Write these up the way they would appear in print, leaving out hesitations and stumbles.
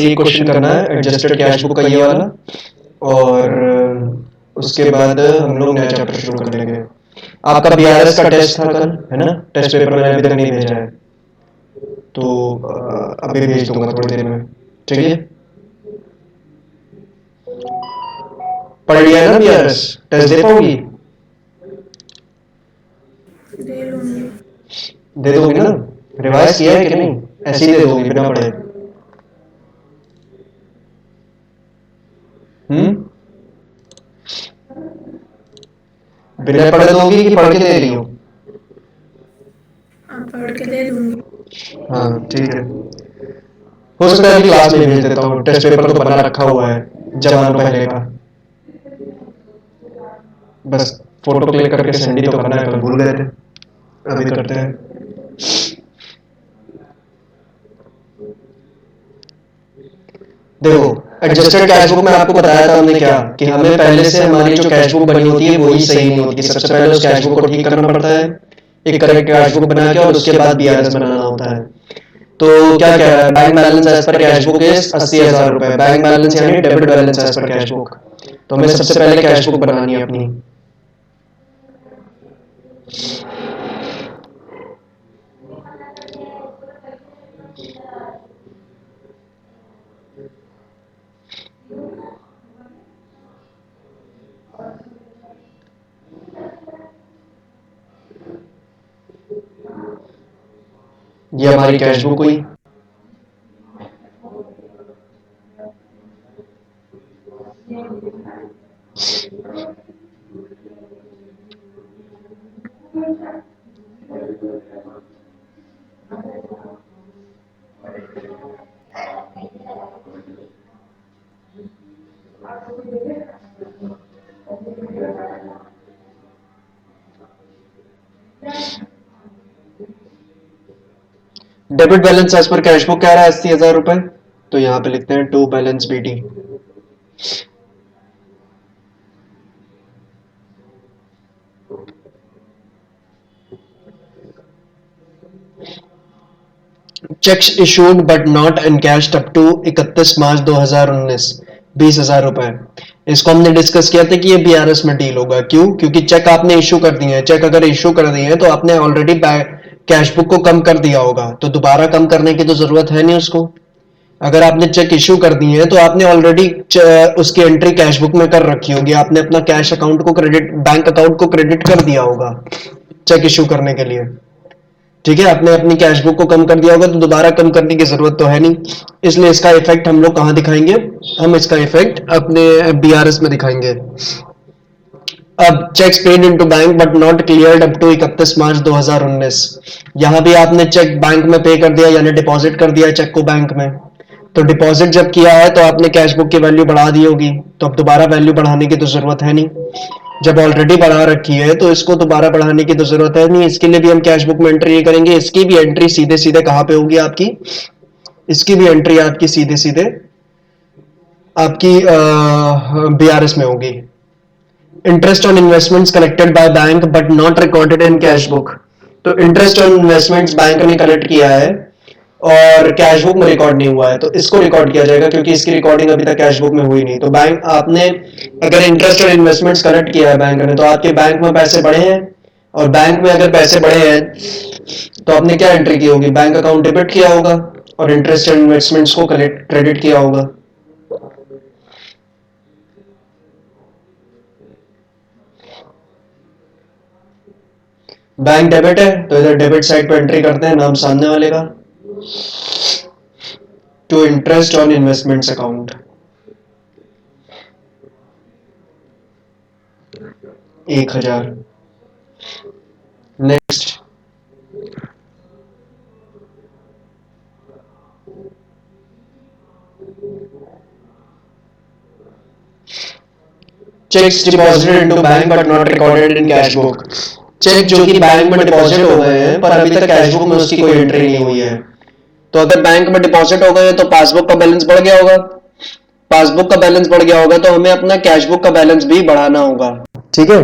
ये क्वेश्चन करना है एडजस्टेड कैश बुक का ये वाला, और उसके बाद हम लोग नया चैप्टर शुरू कर लेंगे। आपका बीआरएस का टेस्ट था कल, है ना? टेस्ट पेपर मैंने अभी तक नहीं भेजा है, तो अभी भेज दूंगा थोड़ी देर में, ठीक है? पढ़ लिया है ना बीआरएस? टेस्ट दे पाओगी? दे दोगी ना? रिवाइज किया है कि नहीं? ऐसे ही दे दोगी बिना पढ़े? बिना पढ़े दोगी कि पढ़ के दे रही हो? पढ़ के दे दूंगी। हाँ ठीक है, हो सकता है अभी क्लास में भेज देता हूँ, टेस्ट पेपर तो बना रखा हुआ है जमानों पहले का, बस फोटो क्लिक करके सेंड ही तो करना है, कल भूल गए थे, अभी करते हैं। देखो एडजस्टेड कैश बुक में आपको बताया था हमने क्या, कि हमें पहले से हमारी जो कैश बुक बनी होती है वही सही नहीं होती, सबसे पहले उस कैश बुक को ठीक करना पड़ता है, एक करेक्ट कैश बुक बना के, और उसके बाद बीआरएस बनाना होता है। तो क्या कह रहा है, bank balance as per cash book is 80,000 रुपए, बैंक बैलेंस यानी debit balance as per cash book. तो हमें सबसे पहले कैश बुक बनानी है अपनी। ये हमारी कैश बुक हुई, debit balance as per cash book कह रहा है 80,000 रुपए, तो यहाँ पे लिखते हैं to balance BD. Cheques issued but not encashed up to 31 March 2019, 20,000 रुपए। इसको हमने डिस्कस किया था कि ये बीआरएस में डील होगा। क्यों? क्योंकि चेक आपने इशू कर दिए हैं, चेक अगर इशू कर दिए हैं तो आपने ऑलरेडी कैश बुक को कम कर दिया होगा, तो दोबारा कम करने की तो जरूरत है नहीं उसको। अगर आपने चेक इशू कर दिए हैं तो आपने ऑलरेडी उसकी एंट्री कैश बुक में कर रखी होगी, आपने अपना कैश अकाउंट को क्रेडिट, बैंक अकाउंट को क्रेडिट कर दिया होगा चेक इशू करने के लिए, ठीक है? आपने अपनी कैश बुक को कम कर दिया होगा, तो दोबारा कम करने की जरूरत तो है नहीं, इसलिए इसका इफेक्ट हम लोग कहां दिखाएंगे? हम इसका इफेक्ट अपने बीआरएस में दिखाएंगे। अब cheques paid into bank but not cleared up to 31 March 2019, यहां भी आपने चेक बैंक में पे कर दिया, यानी डिपॉजिट कर दिया चेक को बैंक में, तो डिपॉजिट जब किया है तो आपने कैश बुक की वैल्यू बढ़ा दी होगी, तो अब दोबारा वैल्यू बढ़ाने की तो जरूरत है नहीं, जब ऑलरेडी बढ़ा रखी है तो इसको दोबारा बढ़ाने की तो जरूरत है नहीं, इसके लिए भी हम कैश बुक में एंट्री नहीं करेंगे, इसकी भी एंट्री सीधे सीधे कहां पे होगी आपकी? इसकी भी एंट्री आपकी सीधे सीधे आपकी बीआरएस में होगी। Interest on investments collected by bank but not recorded in cash book, तो इंटरेस्ट ऑन इन्वेस्टमेंट्स बैंक ने कलेक्ट किया है और कैश बुक में रिकॉर्ड नहीं हुआ है, तो इसको रिकॉर्ड किया जाएगा, क्योंकि इसकी रिकॉर्डिंग अभी तक कैश बुक में हुई नहीं। तो बैंक आपने अगर इंटरेस्ट और इन्वेस्टमेंट्स कलेक्ट किया है बैंक ने, तो आपके बैंक में पैसे बढ़े हैं, और बैंक में अगर पैसे बढ़े हैं तो आपने क्या एंट्री की होगी? बैंक अकाउंट डेबिट किया होगा और इंटरेस्ट और इन्वेस्टमेंट्स को क्रेडिट किया होगा। बैंक डेबिट है तो इधर डेबिट साइड पे एंट्री करते हैं, नाम सामने वाले का, to interest on investments account 1,000। Next, cheques deposited into bank but not recorded in cash book, cheque जो कि बैंक में डिपॉजिट हो गए हैं पर अभी तक कैश बुक में उसकी कोई एंट्री नहीं हुई है, तो अगर बैंक में डिपॉजिट हो गए तो पासबुक का बैलेंस बढ़ गया होगा, पासबुक का बैलेंस बढ़ गया होगा तो हमें अपना कैश बुक का बैलेंस भी बढ़ाना होगा, ठीक है?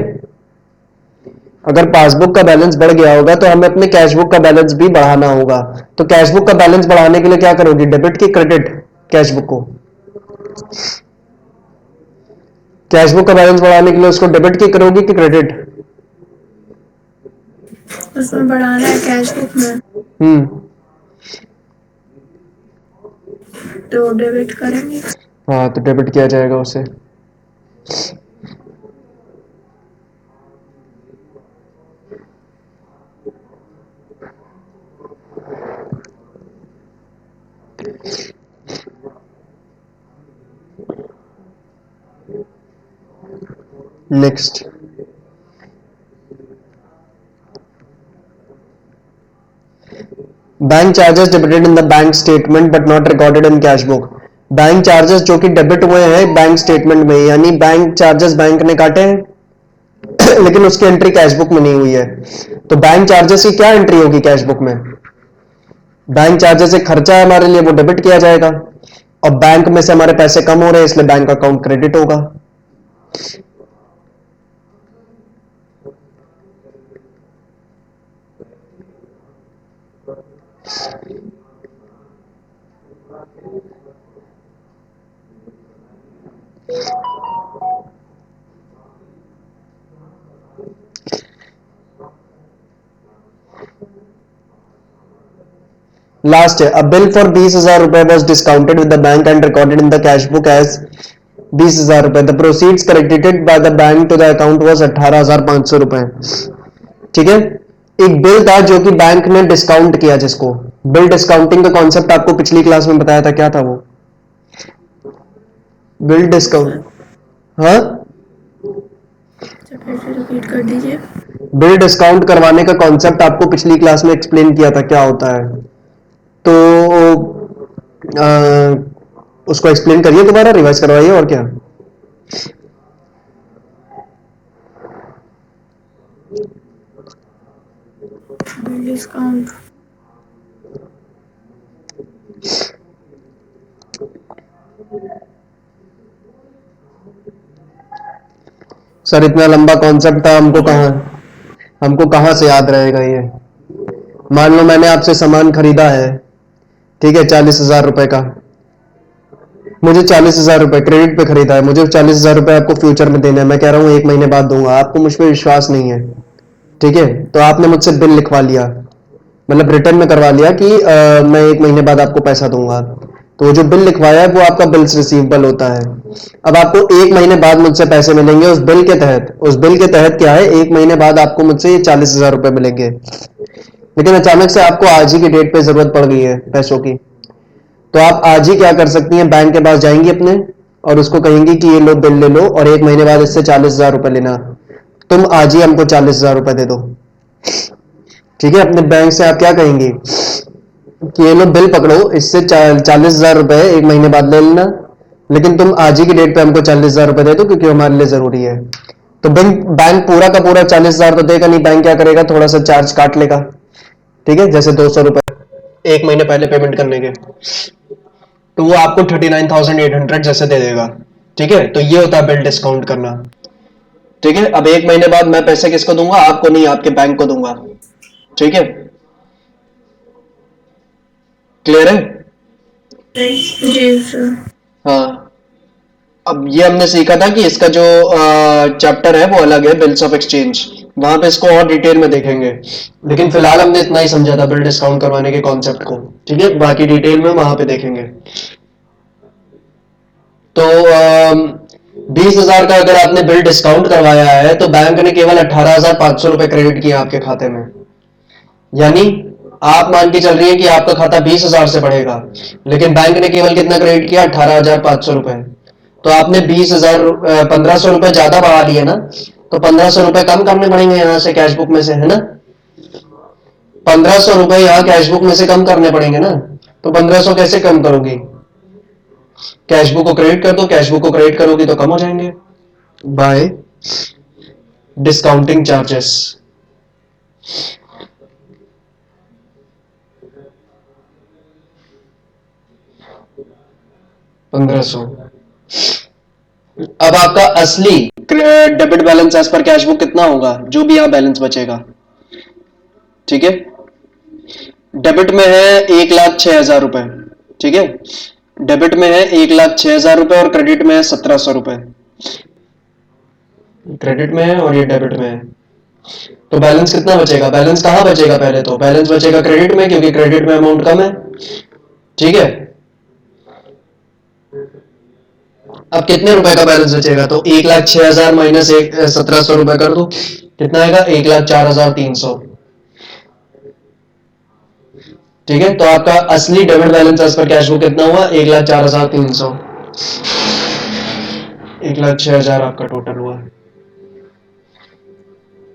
अगर पासबुक का बैलेंस बढ़ गया होगा तो हमें अपने कैश बुक का बैलेंस भी बढ़ाना होगा। तो कैश बुक का बैलेंस बढ़ाने के लिए क्या करोगी? डेबिट की क्रेडिट? कैश बुक को? कैश बुक का बैलेंस बढ़ाने के लिए उसको डेबिट की करोगी कि क्रेडिट? उसमें बढ़ाना है कैश बुक में, तो डेबिट करेंगे। हाँ, तो डेबिट किया जाएगा उसे। Next, bank charges debited in the bank statement but not recorded in cash book. Bank charges जो कि डेबिट हुए हैं बैंक स्टेटमेंट में, यानी बैंक चार्जेस बैंक ने काटे हैं लेकिन उसकी एंट्री कैश बुक में नहीं हुई है, तो बैंक चार्जेस की क्या एंट्री होगी कैश बुक में? बैंक चार्जेस एक खर्चा है हमारे लिए, वो डेबिट किया जाएगा, और बैंक में से हमारे पैसे कम हो रहे हैं इसलिए बैंक अकाउंट क्रेडिट होगा। लास्ट है, अ बिल फॉर 20,000 रुपए was discounted with the bank and recorded in the cash book as 20,000 रुपए। The proceeds credited by the bank to the account was 18,500 रुपए। ठीक है, एक बिल था जो कि बैंक ने डिस्काउंट किया, जिसको बिल डिस्काउंटिंग का कॉन्सेप्ट आपको पिछली क्लास में बताया था, क्या था वो? बिल डिस्काउंट, हाँ, फिर से रिपीट कर दीजिए। बिल डिस्काउंट करवाने का कॉन्सेप्ट आपको पिछली क्लास में एक्सप्लेन किया था, क्या होता है, तो उसको एक्सप्लेन करिए, दोबारा रिवाइज करवाइए। और क्या? बिल डिस्काउंट, सर इतना लंबा कॉन्सेप्ट था, हमको कहां से याद रहेगा ये? मान लो मैंने आपसे सामान खरीदा है, ठीक है, 40,000 रुपए का, मुझे 40,000 रुपए क्रेडिट पे खरीदा है, मुझे 40,000 रुपए आपको फ्यूचर में देना है, मैं कह रहा हूं 1 महीने बाद दूंगा, आपको मुझ पर विश्वास नहीं है, ठीक है, तो आपने मुझसे बिल लिखवा लिया, मतलब रिटर्न में करवा लिया कि मैं 1 महीने बाद आपको पैसा दूंगा, तो वो जो बिल लिखवाया है वो आपका बिल्स रिसीवेबल होता है। अब आपको 1 महीने बाद मुझसे पैसे मिलेंगे उस बिल के तहत। उस बिल के तहत क्या है, 1 महीने बाद आपको मुझसे ये 40,000 रुपए मिलेंगे, लेकिन अचानक से आपको आज ही की डेट पे जरूरत पड़ गई है पैसों की, तो आप आज ही क्या कर सकती हैं, बैंक के पास जाएंगी अपने और उसको कहेंगी कि ये लो बिल ले लो और 1 महीने बाद इससे 40,000 रुपए लेना, तुम आज ही हमको 40,000 रुपए दे दो। ठीक है, अपने बैंक से आप क्या कहेंगे कि ये लो बिल पकड़ो, इससे 40,000 रुपए 1 महीने बाद ले लेना, लेकिन तुम आज ही की डेट पे हमको 40,000 रुपए दे दो क्योंकि हमारे लिए जरूरी है। तो बैंक पूरा का पूरा 40,000 तो देगा नहीं, बैंक क्या करेगा, थोड़ा सा चार्ज काट लेगा, ठीक है, जैसे 200 रुपए 1 महीने पहले पेमेंट करने के, तो वो आपको 39,800 जैसे दे देगा। ठीक है, तो ये होता है बिल डिस्काउंट करना। ठीक है, अब 1 महीने बाद मैं पैसे किसको दूंगा, आपको नहीं, आपके बैंक को दूंगा। ठीक है, क्लियर है? जी सर। हाँ, अब ये हमने सीखा था कि इसका जो चैप्टर है वो अलग है, बिल्स ऑफ एक्सचेंज, वहां पे इसको और डिटेल में देखेंगे, लेकिन फिलहाल हमने इतना ही समझा था बिल डिस्काउंट करवाने के कॉन्सेप्ट को। ठीक है, बाकी डिटेल में वहां पे देखेंगे। तो 20,000 का अगर आपने बिल डिस्काउंट करवाया है तो बैंक ने केवल 18,500 रुपए क्रेडिट किया आपके खाते में, यानी आप मान के चल रही है कि आपका खाता 20,000 से बढ़ेगा, लेकिन बैंक ने केवल कितना क्रेडिट किया, 18,500 रुपए। तो आपने 20,000 1500 रुपए ज्यादा बढ़ा दिए ना, तो 1500 रुपए कम करने पड़ेंगे यहां से कैश बुक में से, है ना? 1500 रुपए यहाँ कैश बुक में से कम करने पड़ेंगे ना, तो 1500 कैसे कम करोगी? कैश बुक को क्रेडिट कर दो, कैश बुक को क्रेडिट करोगी तो कम हो जाएंगे बाय डिस्काउंटिंग चार्जेस। अब आपका असली debit balance as per cash book कितना होगा, जो भी यहां बैलेंस बचेगा। ठीक है, डेबिट में है 1,06,000 रुपए, ठीक है, डेबिट में है 1,06,000 रुपए और क्रेडिट में है 1,700 रुपए। क्रेडिट में है और ये डेबिट में है, तो बैलेंस कितना बचेगा? बैलेंस कहाँ बचेगा? पहले तो बैलेंस बचेगा क्रेडिट में, क्योंकि क्रेडिट में अमाउंट कम है। ठीक है, अब कितने रुपए का बैलेंस बचेगा? तो 1,06,000 माइनस 1,700 रुपए कर दो, कितना आएगा? 1,04,300। ठीक है, तो आपका असली debit balance as per cash book कितना हुआ? 1,04,300। 1,06,000 आपका टोटल हुआ।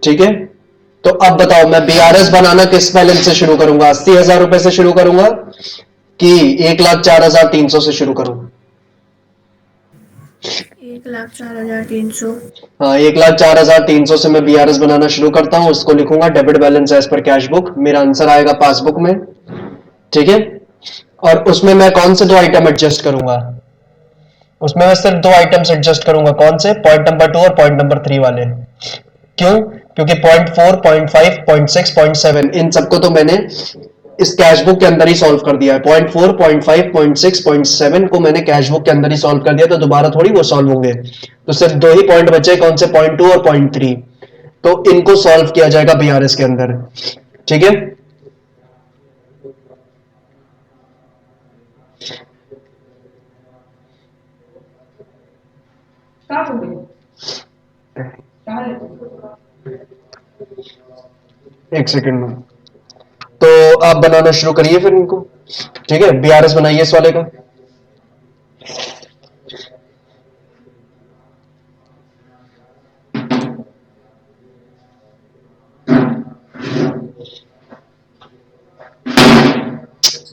ठीक है, तो अब बताओ मैं बीआरएस बनाना किस बैलेंस से शुरू करूंगा? 80,000 रुपए से शुरू करूंगा कि 1,04,300 से शुरू करूं? 1,04,300। हाँ, 1,04,300 से मैं बीआरएस बनाना शुरू करता हूं, उसको लिखूंगा debit balance as per cash book. मेरा आंसर आएगा पासबुक में। ठीक है, और उसमें मैं कौन से दो आइटम एडजस्ट करूंगा? उसमें मैं सिर्फ दो आइटम्स एडजस्ट करूंगा। कौन से? पॉइंट नंबर 2 और पॉइंट नंबर 3 वाले। क्यों? क्योंकि पॉइंट 4, पॉइंट 5, पॉइंट 6, पॉइंट 7 इन सबको तो मैंने इस कैश बुक के अंदर ही सॉल्व कर दिया है। पॉइंट 4, पॉइंट 5, पॉइंट 6, पॉइंट 7 को मैंने कैश बुक के अंदर ही सॉल्व कर दिया, तो दोबारा थोड़ी वो सॉल्व होंगे। तो सिर्फ दो ही पॉइंट बचे, कौन से? पॉइंट 2 और पॉइंट 3। तो इनको सॉल्व किया जाएगा बीआरएस के अंदर। ठीक है, एक सेकंड में। तो आप बनाना शुरू करिए फिर इनको। ठीक है, बीआरएस बनाइए इस वाले का।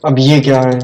अब ये क्या है?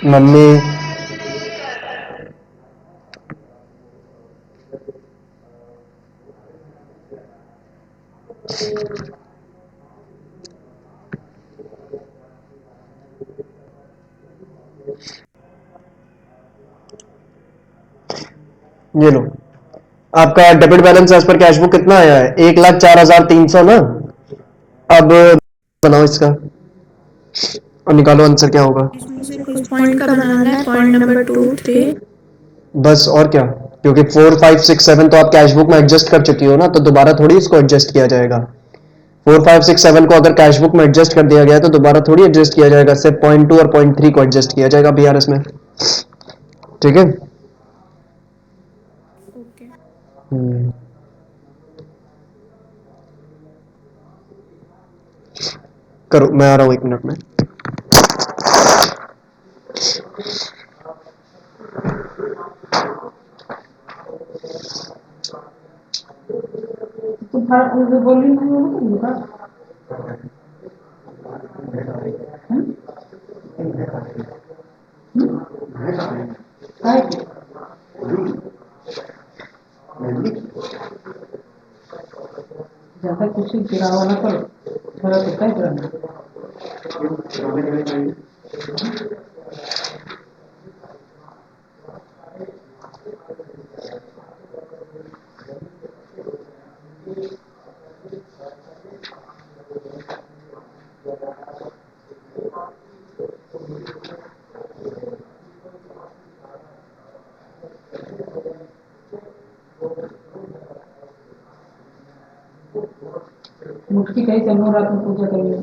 मम्मी, ये लो आपका debit balance as per cash book कितना आया है? 1,04,300 ना। अब बनाओ इसका और निकालो आंसर क्या होगा। इसमें से कुछ पॉइंट का बनाना है, पॉइंट नंबर 2, 3। बस, और क्या? क्योंकि 4, 5, 6, 7 तो आप कैश बुक में एडजस्ट कर चुकी हो ना, तो दोबारा थोड़ी इसको एडजस्ट किया जाएगा। 4, 5, 6, 7 को अगर कैश बुक में एडजस्ट कर दिया गया तो दोबारा थोड़ी एडजस्ट किया जाएगा, सिर्फ पॉइंट 2 और पॉइंट 3 को एडजस्ट किया जाएगा बीआरएस में। ठीक है। ओके। करो, मैं आ रहा हूं 1 मिनट में। तुम्हारा बोली नहीं ज्यादा कुछ गिरावा ना करो, थोड़ा तो क्या करना। मुट्ठी कहीं चलो रात में पूजा करिए।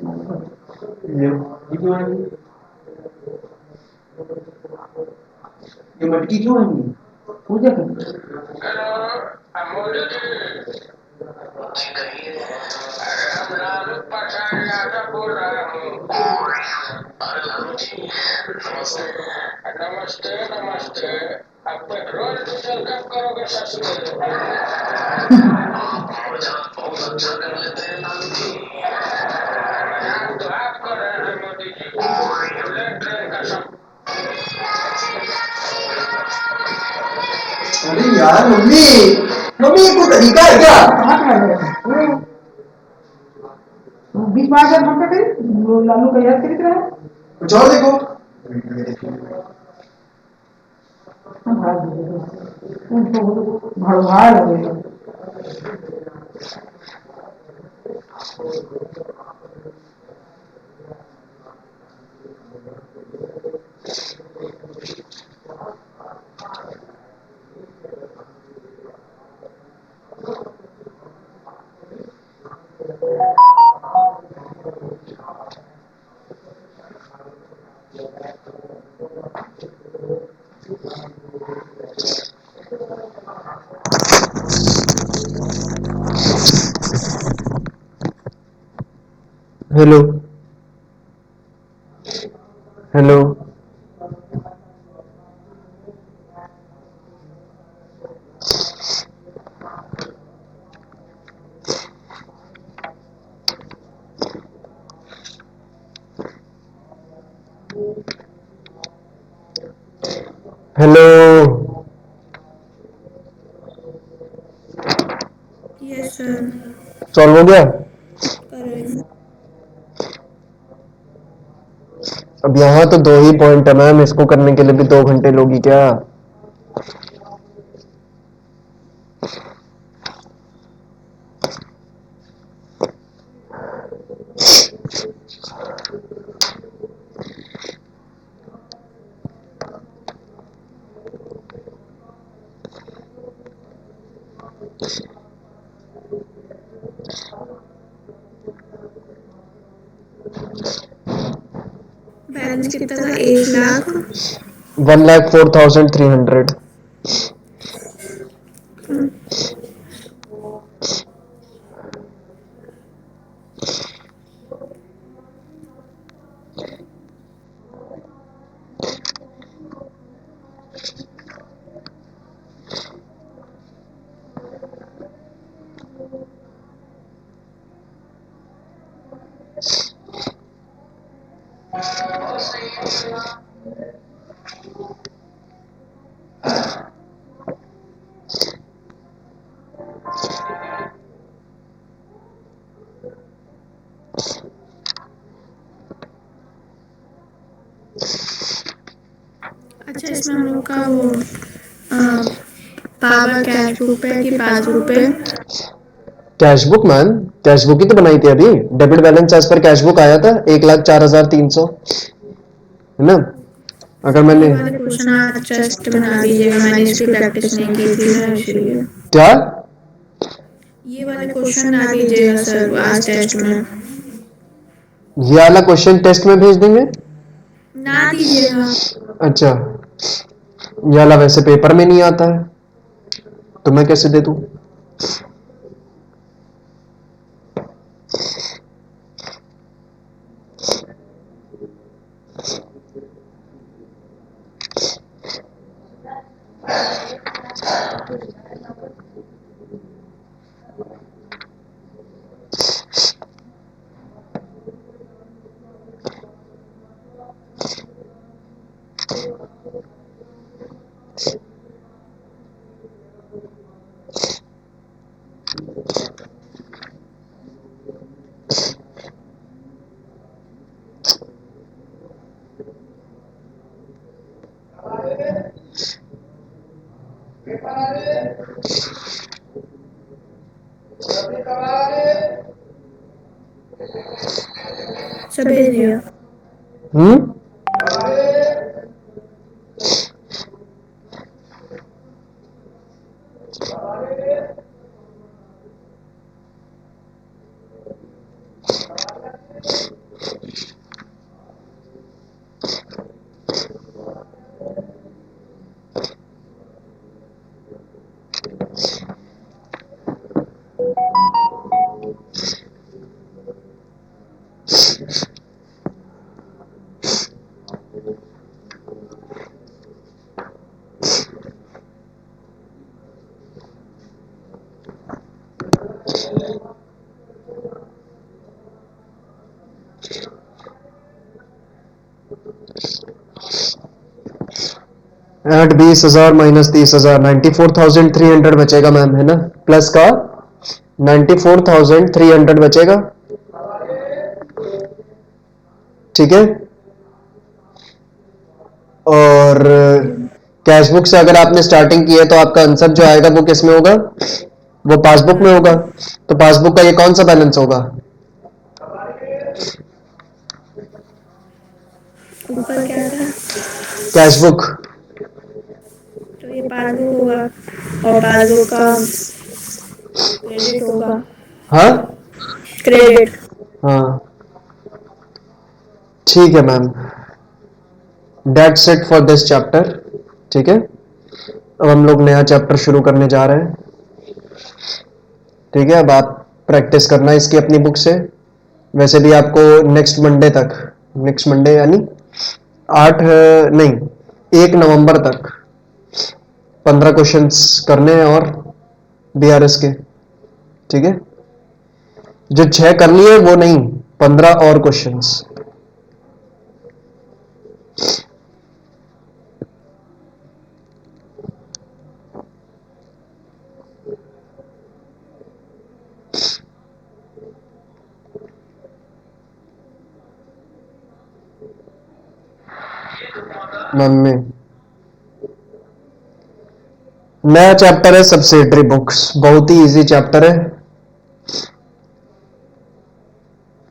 ये मटकी क्यों आएंगी? पूजा करिए। नमस्ते नमस्ते। अब पेट्रोल डीजल कब करोगे ससुर? बहुत अच्छा कर लेते हैं नानी जी। मजाक तो आप कर रहे हैं मोदी जी। बुलेट ट्रेन का सब। अरे यार मम्मी, मम्मी ये कोई तरीका है क्या? कहाँ खा रहे हो? बीच में आकर हम क्या करें? वो लालू का याद करित रहा। कुछ और देखो। हम भाग गए। उनको भड़वा लगे। Hello hello. Hello. Yes sir. Solve हो गया? करेक्ट। अब यहाँ तो 2 ही पॉइंट है मैम, इसको करने के लिए भी 2 घंटे लोगी क्या? बैलेंस कितना था? 1 लाख। 1,04,300। अच्छा, इसमें हम लोग का वो पावर कैश बुक पे कि पासबुक पे? कैशबुक मैम, कैशबुक ही तो बनाई थी अभी। Debit balance as per cashbook आया था 1,04,300, है ना? अगर सर ये मैंने वाले क्वेश्चन आप जस्ट बना दीजिएगा, मैंने इसकी प्रैक्टिस नहीं की थी ना इसलिए। क्या? ये वाले क्वेश्चन ना दीजिएगा सर आज टेस्ट में। ये वाला क्वेश्चन टेस्ट में भेज देंगे? ना दीजिएगा। अच्छा, ये वाला वैसे पेपर में नहीं आता है तो मैं कैसे दे दूं? सर भेज दिया। हम्म। एट 20,000 माइनस 30,000 94,300 बचेगा मैम, है ना, प्लस का 94,300 बचेगा, ठीक है। और कैश बुक से अगर आपने स्टार्टिंग की है तो आपका आंसर जो आएगा वो किस में होगा, वो पासबुक में होगा। तो पासबुक का ये कौन सा बैलेंस होगा, ऊपर क्या था? Cash book. तो ये पासबुक होगा और पासबुक का क्रेडिट होगा। हाँ क्रेडिट। हाँ ठीक है ma'am, that's it for this chapter, ठीक है। अब हम लोग नया चैप्टर शुरू करने जा रहे हैं, ठीक है। अब आप प्रैक्टिस करना इसकी अपनी बुक से। वैसे भी आपको नेक्स्ट मंडे तक, नेक्स्ट मंडे यानी 8 नहीं 1 नवंबर तक 15 क्वेश्चंस करने हैं और बीआरएस के, ठीक है। जो 6 कर लिए वो नहीं, 15 और क्वेश्चंस। मम्मी नया चैप्टर है सब्सिडरी बुक्स, बहुत ही इजी चैप्टर है।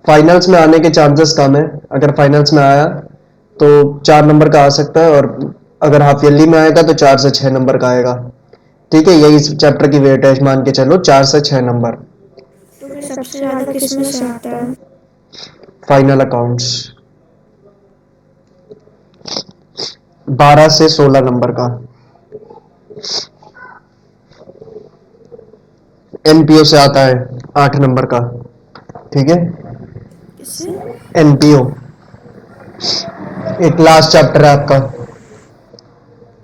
फाइनल्स में आने के चांसेस कम है, अगर फाइनल्स में आया तो 4 नंबर का आ सकता है, और अगर हाफ ईयरली में आएगा तो 4 से 6 नंबर का आएगा, ठीक है। यही इस चैप्टर की वेट है, मान के चलो 4 से 6 नंबर। तो फिर सबसे ज्यादा किसमें से आता है? फाइनल अकाउंट्स 12 से 16 नंबर का, एनपीओ से आता है 8 नंबर का, ठीक है। किससे? एनपीओ एक लास्ट चैप्टर है आपका।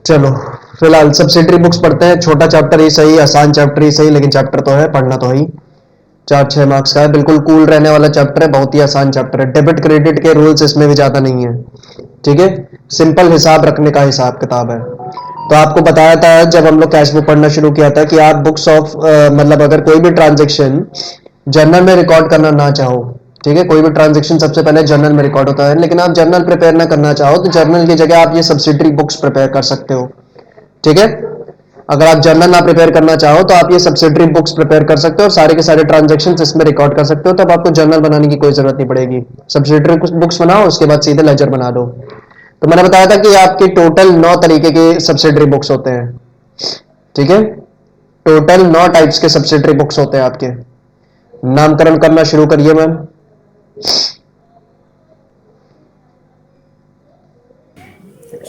चलो फिलहाल सब्सिडरी बुक्स पढ़ते हैं, छोटा चैप्टर ही सही, आसान चैप्टर ही सही, लेकिन चैप्टर तो है, पढ़ना तो है। 4-6 मार्क्स का है, बिल्कुल कूल रहने वाला चैप्टर है, बहुत ही आसान चैप्टर है। डेबिट क्रेडिट के रूल्स इसमें भी ज्यादा नहीं है, ठीक है। सिंपल हिसाब रखने का हिसाब किताब है। तो आपको बताया था जब हम लोग कैश बुक पढ़ना शुरू किया था कि आप बुक्स ऑफ मतलब अगर कोई भी ट्रांजेक्शन जर्नल में रिकॉर्ड करना ना चाहो, ठीक है, कोई भी ट्रांजेक्शन सबसे पहले जर्नल में रिकॉर्ड होता है, लेकिन आप जर्नल प्रिपेयर ना करना चाहो तो जर्नल की जगह आप ये सब्सिडरी बुक्स प्रिपेयर कर सकते हो, ठीक है। अगर आप जर्नल ना प्रिपेयर करना चाहो तो आप ये सब्सिडरी बुक्स प्रिपेयर कर सकते हो और सारे के सारे ट्रांजेक्शन इसमें रिकॉर्ड कर सकते हो, तब आपको जर्नल बनाने की कोई जरूरत नहीं पड़ेगी। सब्सिडरी बुक्स बनाओ, उसके बाद सीधे लेजर बना दो। तो मैंने बताया था कि आपके टोटल 9 तरीके के सब्सिडरी बुक्स होते हैं, ठीक है। टोटल 9 टाइप्स के सब्सिडरी बुक्स होते हैं आपके। नामकरण करना शुरू करिए मैम।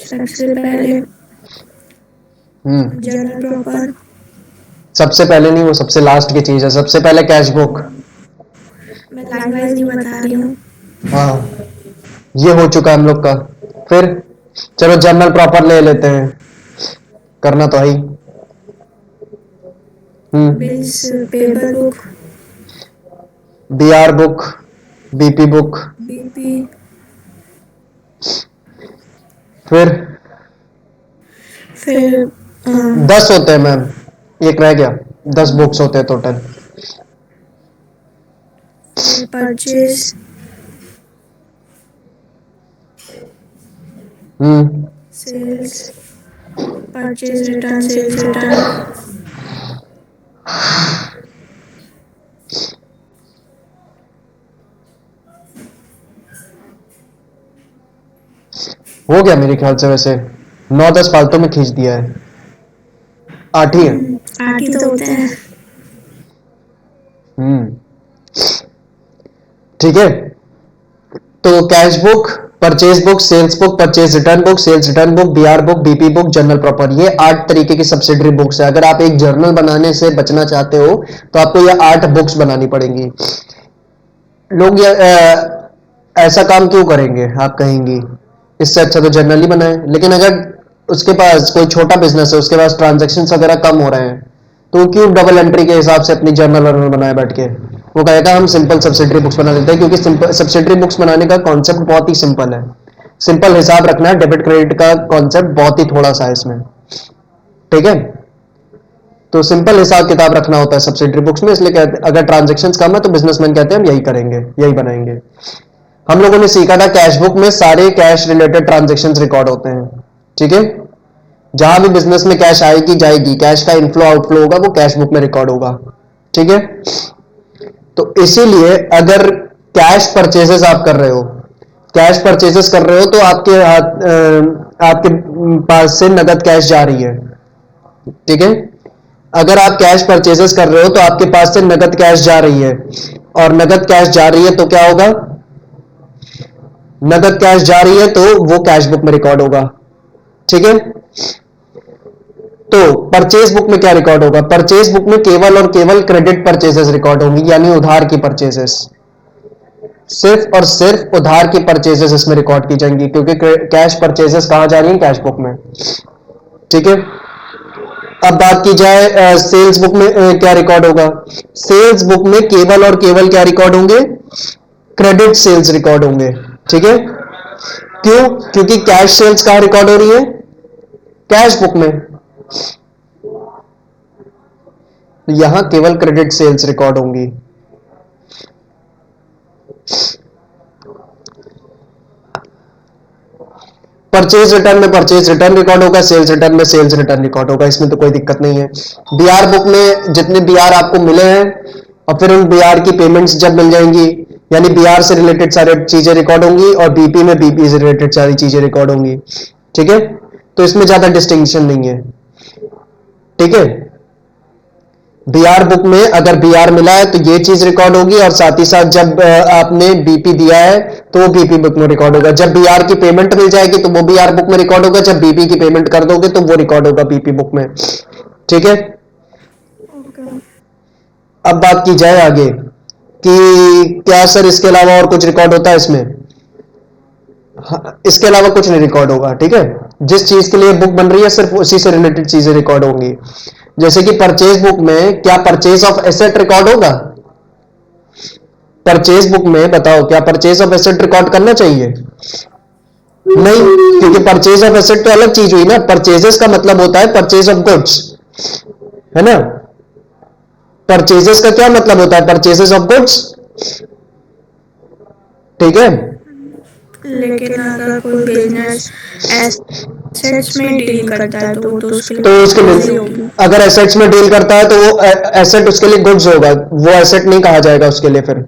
सबसे पहले जर्नल प्रॉपर। सबसे पहले नहीं, वो सबसे लास्ट की चीज है। सबसे पहले कैश बुक, मैं लाइन वाइज नहीं बता रही हूँ। हाँ ये हो चुका हम लोग का। फिर चलो जर्नल प्रॉपर ले लेते हैं, करना तो है ही। Bills, paper book, BR book, BP book, BP, फिर फिर 10 होते हैं मैम, एक रह गया, 10 बुक्स होते हैं टोटल। Purchase, sales, purchase return, sales return, हो गया मेरे ख्याल से। वैसे 9-10 फालतू में खींच दिया है, 8 ही है। 8 ही तो होते हैं। ठीक है। तो cash book, purchase book, sales book, purchase return book, sales return book, BR book, BP book, journal proper, ये 8 तरीके की सब्सिडरी बुक्स है। अगर आप एक जर्नल बनाने से बचना चाहते हो तो आपको ये 8 बुक्स बनानी पड़ेंगी। लोग ये ऐसा काम क्यों करेंगे आप कहेंगी, इससे अच्छा तो जर्नल ही बनाए। लेकिन अगर उसके पास कोई छोटा बिजनेस है, उसके पास ट्रांजेक्शन वगैरह कम हो रहे हैं, तो क्यों डबल एंट्री के हिसाब से अपनी जर्नल वर्नल बनाए बैठ के। वो कहेगा हम सिंपल सब्सिडरी बुक्स बना लेते हैं, क्योंकि सब्सिडरी बुक्स बनाने का कॉन्सेप्ट बहुत ही सिंपल है। सिंपल हिसाब रखना है, डेबिट क्रेडिट का कॉन्सेप्ट बहुत ही थोड़ा सा है इसमें, ठीक है। तो सिंपल हिसाब किताब रखना होता है सब्सिडरी बुक्स में, इसलिए कहते अगर ट्रांजेक्शन्स कम है तो बिजनेसमैन कहते हैं हम यही करेंगे, यही बनाएंगे। हम लोगों ने सीखा था कैश बुक में सारे कैश रिलेटेड ट्रांजेक्शन्स रिकॉर्ड होते हैं, ठीक है। जहां भी बिजनेस में कैश आएगी जाएगी, कैश का इनफ्लो आउटफ्लो होगा वो कैश बुक में रिकॉर्ड होगा, ठीक है। तो इसीलिए अगर कैश परचेजेस आप कर रहे हो, कैश परचेजेस कर रहे हो तो आपके हाथ आपके पास से नगद कैश जा रही है, ठीक है। अगर आप कैश परचेजेस कर रहे हो तो आपके पास से नगद कैश जा रही है, और नगद कैश जा रही है तो क्या होगा, नगद कैश जा रही है तो वो कैश बुक में रिकॉर्ड होगा, ठीक है। तो परचेज बुक में क्या रिकॉर्ड होगा, परचेज बुक में केवल और केवल क्रेडिट परचेजेस रिकॉर्ड होंगी, यानी उधार की परचेजेस, सिर्फ और सिर्फ उधार की परचेजेस इसमें रिकॉर्ड की जाएंगी, क्योंकि कैश परचेजेस कहां जा रही हैं, कैश बुक में, ठीक है। अब बात की जाए सेल्स बुक में क्या रिकॉर्ड होगा, सेल्स बुक में केवल और केवल क्या रिकॉर्ड होंगे, क्रेडिट सेल्स रिकॉर्ड होंगे, ठीक है। क्यों, क्योंकि कैश सेल्स कहां रिकॉर्ड हो रही है, कैश बुक में, यहां केवल क्रेडिट सेल्स रिकॉर्ड होंगी। परचेज रिटर्न में परचेज रिटर्न रिकॉर्ड होगा, सेल्स रिटर्न में सेल्स रिटर्न रिकॉर्ड होगा, इसमें तो कोई दिक्कत नहीं है। बीआर बुक में जितने बीआर आपको मिले हैं और फिर उन बीआर की पेमेंट्स जब मिल जाएंगी, यानी बीआर से रिलेटेड सारी चीजें रिकॉर्ड होंगी, और बीपी में बीपी से रिलेटेड सारी चीजें रिकॉर्ड होंगी, ठीक है। तो इसमें ज्यादा डिस्टिंक्शन नहीं है, ठीक है। बीआर बुक में अगर बीआर मिला है तो ये चीज रिकॉर्ड होगी, और साथ ही साथ जब आपने बीपी दिया है तो वो बीपी बुक में रिकॉर्ड होगा। जब बीआर की पेमेंट मिल जाएगी तो वो बीआर बुक में रिकॉर्ड होगा, जब बीपी की पेमेंट कर दोगे तो वो रिकॉर्ड होगा बीपी बुक में, ठीक है। अब बात की जाए आगे कि क्या सर इसके अलावा और कुछ रिकॉर्ड होता है इसमें, इसके अलावा कुछ नहीं रिकॉर्ड होगा, ठीक है। जिस चीज के लिए बुक बन रही है सिर्फ उसी से रिलेटेड चीजें रिकॉर्ड होंगी। जैसे कि परचेज बुक में क्या परचेज ऑफ एसेट रिकॉर्ड होगा, परचेज बुक में बताओ क्या परचेज ऑफ एसेट रिकॉर्ड करना चाहिए, नहीं, क्योंकि परचेज ऑफ एसेट तो अलग चीज हुई ना, परचेजेस का मतलब होता है परचेज ऑफ गुड्स, है ना। परचेजेस का क्या मतलब होता है, परचेजेस ऑफ गुड्स, ठीक है। लेकिन अगर कोई बिजनेस एसेट्स में डील करता है तो उसके उसके लिए लिए अगर एसेट्स में डील करता है तो वो एसेट उसके लिए गुड्स होगा, वो एसेट नहीं कहा जाएगा उसके लिए। फिर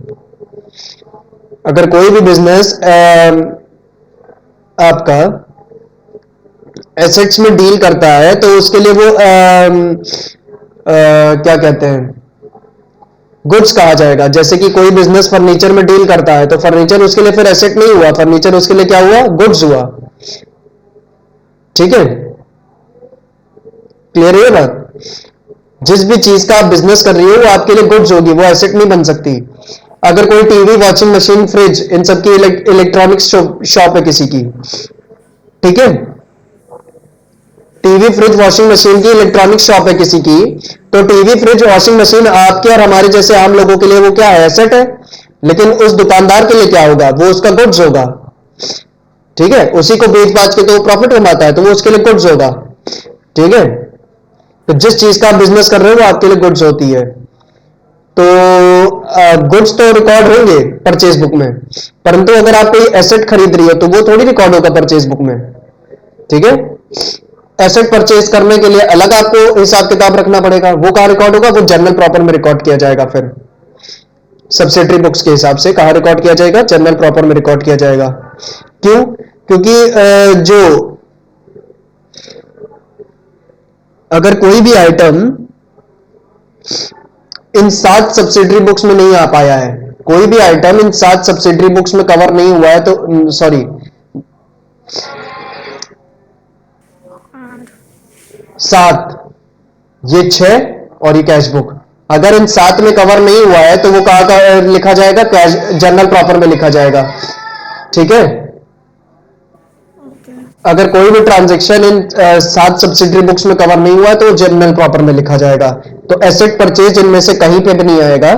अगर कोई भी बिजनेस आपका एसेट्स में डील करता है तो उसके लिए वो क्या कहते हैं, गुड्स कहा जाएगा। जैसे कि कोई बिजनेस फर्नीचर में डील करता है तो फर्नीचर उसके लिए फिर एसेट नहीं हुआ, फर्नीचर उसके लिए क्या हुआ, गुड्स हुआ, ठीक है। क्लियर है बात, जिस भी चीज का आप बिजनेस कर रही हो वो आपके लिए गुड्स होगी, वो एसेट नहीं बन सकती। अगर कोई टीवी, वॉशिंग मशीन, फ्रिज, इन सब की इलेक्ट्रॉनिक्स शॉप है किसी की, ठीक है, टीवी, फ्रिज, वॉशिंग मशीन की इलेक्ट्रॉनिक शॉप है किसी की, तो टीवी, फ्रिज, वॉशिंग मशीन आपके और हमारे जैसे आम लोगों के लिए वो क्या है, एसेट है। लेकिन उस दुकानदार के लिए क्या होगा, वो उसका गुड्स होगा, ठीक है। उसी को बेच बाच के तो वो प्रॉफिट कमाता है, तो वो उसके लिए गुड्स होगा, ठीक है। तो जिस चीज का आप बिजनेस कर रहे हो वो आपके लिए गुड्स होती है। तो गुड्स तो रिकॉर्ड होंगे परचेज बुक में, परंतु अगर आप कोई एसेट खरीद रही हो तो वो थोड़ी रिकॉर्ड होगा परचेज बुक में, ठीक है। एसेट परचेज करने के लिए अलग आपको हिसाब किताब रखना पड़ेगा, वो कहां रिकॉर्ड होगा, वो जनरल प्रॉपर में रिकॉर्ड किया जाएगा। फिर सब्सिडरी बुक्स के हिसाब से कहां रिकॉर्ड किया जाएगा, जनरल प्रॉपर में रिकॉर्ड किया जाएगा। क्यों, क्योंकि जो अगर कोई भी आइटम इन 7 सब्सिडरी बुक्स में नहीं आ पाया है, कोई भी आइटम इन 7 सब्सिडरी बुक्स में कवर नहीं हुआ है, तो सॉरी 7, ये 6 और ये कैश बुक, अगर इन 7 में कवर नहीं हुआ है तो वो कहां लिखा जाएगा, कैश जनरल प्रॉपर में लिखा जाएगा, ठीक है। अगर कोई भी ट्रांजैक्शन इन 7 सब्सिडरी बुक्स में कवर नहीं हुआ है तो जनरल प्रॉपर में लिखा जाएगा। तो एसेट परचेज इनमें से कहीं पे भी नहीं आएगा।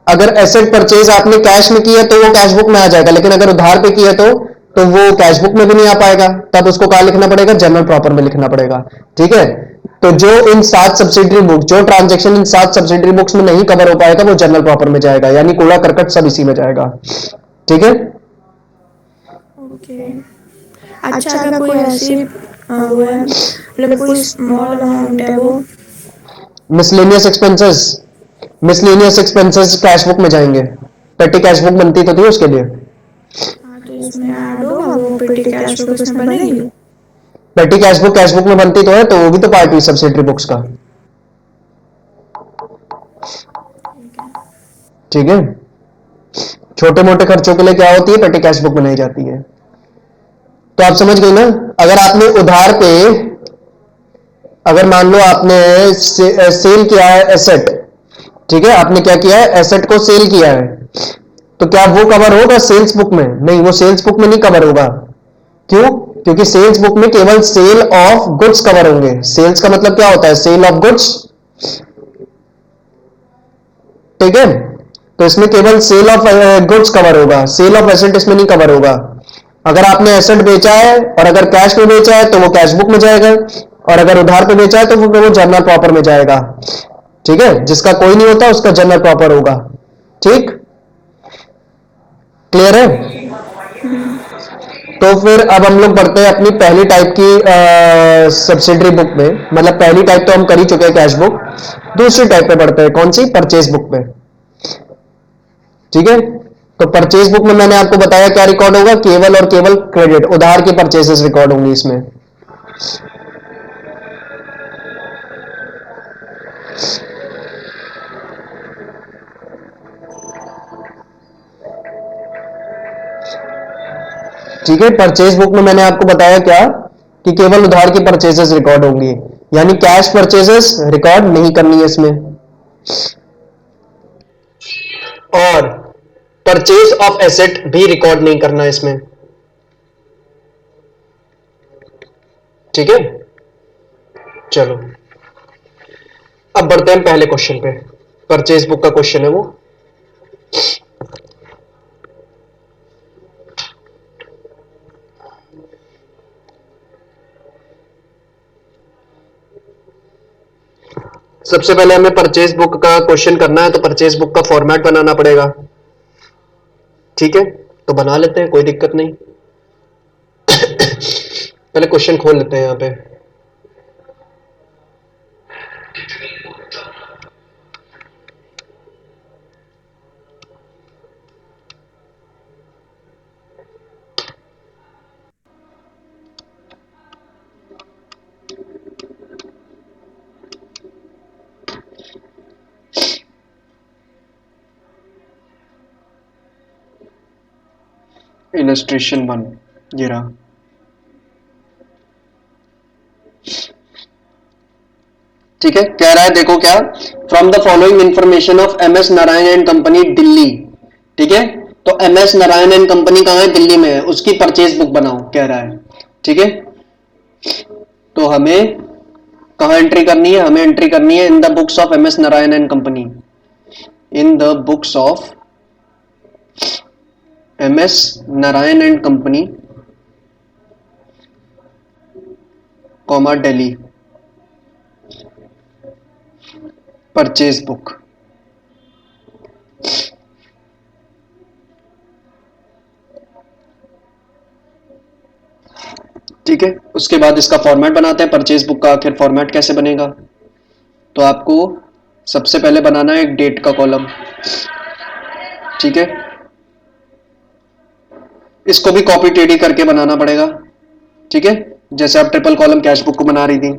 अगर एसेट परचेज आपने कैश में की है तो वो कैश बुक में आ जाएगा, लेकिन अगर उधार पे की है तो तो वो कैश बुक में भी नहीं आ पाएगा, तब उसको कहां लिखना पड़ेगा, जनरल प्रॉपर में लिखना पड़ेगा। ठीक है, तो जो इन 7 सब्सिडरी बुक, जो ट्रांजैक्शन इन 7 सब्सिडरी बुक्स में नहीं कवर हो पाएगा वो जनरल प्रॉपर में जाएगा, यानी कूड़ा करकट सब इसी में जाएगा। ठीक है, ओके। अच्छा, अगर कोई ऐसी वो है, मतलब कोई स्मॉल अमाउंट है वो, miscellaneous expenses, miscellaneous expenses cash book में जाएंगे, पेटी कैश बुक बनती तो थी उसके लिए। हाँ तो इसमें ऐड होगा, वो पेटी कैश बुक इसमें बनेगी। पेटी कैश बुक में बनती तो है, तो वो भी तो पार्ट हुई सब्सिडरी बुक्स का। ठीक है, छोटे मोटे खर्चों के लिए क्या होती है, पेटी कैश बुक बनाई जाती है। तो आप समझ गए ना, अगर आपने उधार पे, अगर मान लो आपने सेल किया है एसेट, ठीक है, आपने क्या किया है, एसेट को सेल किया है, तो क्या वो कवर होगा सेल्स बुक में? नहीं, वो सेल्स बुक में नहीं कवर होगा। क्यों? क्योंकि सेल्स बुक में केवल सेल ऑफ गुड्स कवर होंगे। सेल्स का मतलब क्या होता है, सेल ऑफ गुड्स। ठीक है, तो इसमें केवल सेल ऑफ गुड्स कवर होगा, सेल ऑफ एसेट इसमें नहीं कवर होगा। अगर आपने एसेट बेचा है और अगर कैश में बेचा है तो वो कैश बुक में जाएगा, और अगर उधार पे बेचा है तो वो जनरल प्रॉपर में जाएगा। ठीक है, जिसका कोई नहीं होता उसका जनरल प्रॉपर होगा। ठीक, क्लियर है? तो फिर अब हम लोग बढ़ते हैं अपनी पहली टाइप की सब्सिडरी बुक में, मतलब पहली टाइप तो हम कर ही चुके हैं कैश बुक, दूसरी टाइप पे बढ़ते हैं, कौन सी, परचेज बुक पे। ठीक है, तो परचेज बुक में मैंने आपको बताया क्या रिकॉर्ड होगा, केवल और केवल क्रेडिट, उधार की परचेजेस रिकॉर्ड होंगी इसमें। ठीक है, परचेज बुक में मैंने आपको बताया क्या, कि केवल उधार की परचेजेस रिकॉर्ड होंगी, यानी कैश परचेजेस रिकॉर्ड नहीं करनी है इसमें। और परचेज ऑफ एसेट भी रिकॉर्ड नहीं करना है इसमें। ठीक है, चलो अब बढ़ते हैं पहले क्वेश्चन पे, परचेज बुक का क्वेश्चन है वो। सबसे पहले हमें परचेज बुक का क्वेश्चन करना है, तो परचेज बुक का फॉर्मेट बनाना पड़ेगा। ठीक है, तो बना लेते हैं, कोई दिक्कत नहीं। पहले क्वेश्चन खोल लेते हैं यहां पे। इलस्ट्रेशन 1 ये रहा। ठीक है, कह रहा है देखो क्या, from the following information of M S Narayan and company Delhi. ठीक है, तो M S Narayan and company कहां है, दिल्ली में है, उसकी परचेज बुक बनाओ कह रहा है। ठीक है, तो हमें कहां एंट्री करनी है, हमें एंट्री करनी है in the books of M S Narayan and company, in the books of M S Narayan and company comma Delhi, purchase book. ठीक है, उसके बाद इसका फॉर्मेट बनाते हैं। परचेज बुक का आखिर फॉर्मेट कैसे बनेगा, तो आपको सबसे पहले बनाना है एक डेट का कॉलम। ठीक है, इसको भी कॉपी टेडी करके बनाना पड़ेगा। ठीक है, जैसे आप ट्रिपल कॉलम कैश बुक को बना रही थी,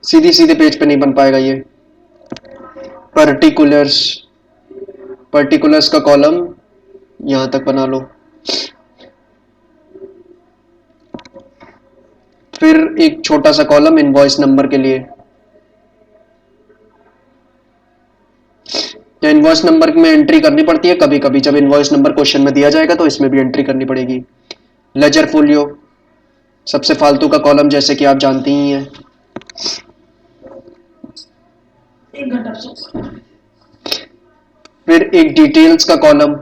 सीधी सीधे पेज पे नहीं बन पाएगा ये। पर्टिकुलर्स, पर्टिकुलर्स का कॉलम यहां तक बना लो, फिर एक छोटा सा कॉलम इनवॉइस नंबर के लिए, या इनवॉइस नंबर में एंट्री करनी पड़ती है कभी कभी, जब इनवॉइस नंबर क्वेश्चन में दिया जाएगा तो इसमें भी एंट्री करनी पड़ेगी। लेजर फोलियो सबसे फालतू का कॉलम, जैसे कि आप जानती ही हैं। एक घंटा से फिर एक डिटेल्स का कॉलम,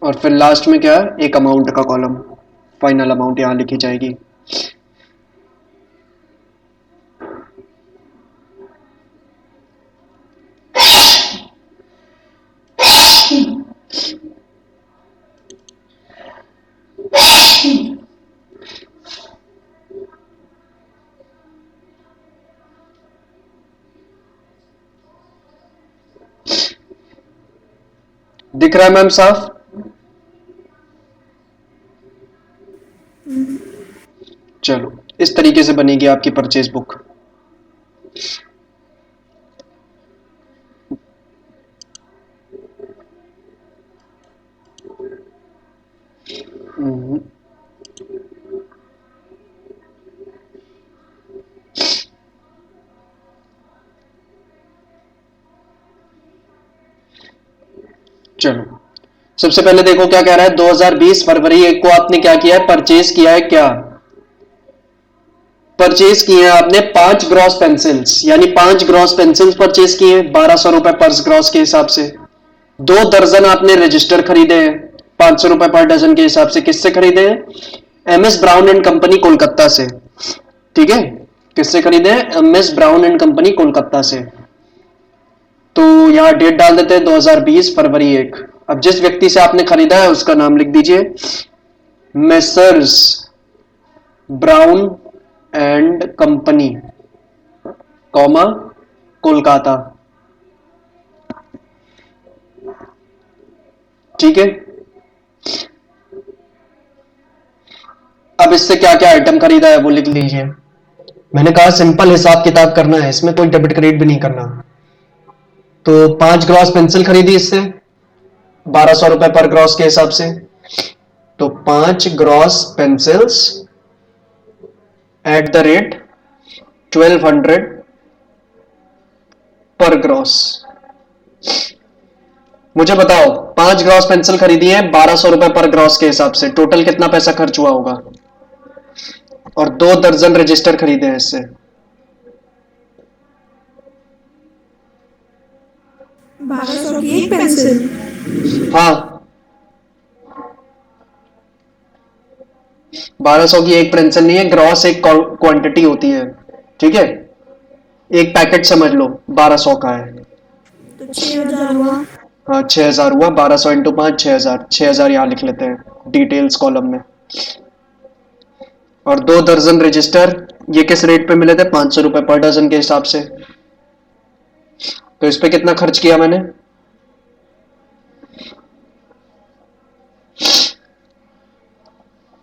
और फिर लास्ट में क्या है, एक अमाउंट का कॉलम, फाइनल अमाउंट यहां लिखी जाएगी। दिख रहा है मैम साफ? चलो, इस तरीके से बनेगी आपकी परचेज बुक। चलो, सबसे पहले देखो क्या कह रहा है, 2020 फरवरी 1 को आपने क्या किया है, परचेज किया है, क्या परचेज किए हैं आपने, 5 ग्रॉस पेंसिल्स, यानी 5 ग्रॉस पेंसिल्स परचेज किए, 1200 रुपए पर ग्रॉस के हिसाब से। 2 दर्जन आपने रजिस्टर खरीदे हैं 500 रुपए पर डजन के हिसाब से। किससे खरीदे हैं? MS brown and company Kolkata से। ठीक है, किससे खरीदे हैं? MS brown and company Kolkata से। तो यहां डेट डाल देते हैं 2020 फरवरी 1। अब जिस व्यक्ति से आपने खरीदा है उसका नाम लिख दीजिए, messrs brown and company comma Kolkata. ठीक है, अब इससे क्या क्या आइटम खरीदा है वो लिख लीजिए। मैंने कहा सिंपल हिसाब किताब करना है, इसमें कोई डेबिट क्रेडिट भी नहीं करना। तो 5 ग्रॉस पेंसिल खरीदी इससे 1200 रुपए पर ग्रॉस के हिसाब से। तो 5 gross pencils eight the rate 1200 पर ग्रॉस। मुझे बताओ, 5 ग्रॉस पेंसिल खरीदी है 1200 रुपए पर ग्रॉस के हिसाब से, टोटल कितना पैसा खर्च हुआ होगा? और 2 दर्जन रजिस्टर खरीदे हैं इससे। 1200 की एक पेंसिल। हाँ, 1200 की एक पेंसिल नहीं है, ग्रॉस एक क्वांटिटी होती है। ठीक है, एक पैकेट समझ लो 1200 का है। तो 6000 हुआ। हाँ, 6000 हुआ। 1200 इंटू 5 6000। 6000 यहां लिख लेते हैं डिटेल्स कॉलम में। और 2 दर्जन रजिस्टर, ये किस रेट पे मिले थे? 500 रुपए पर डजन के हिसाब से। तो इस पे कितना खर्च किया मैंने?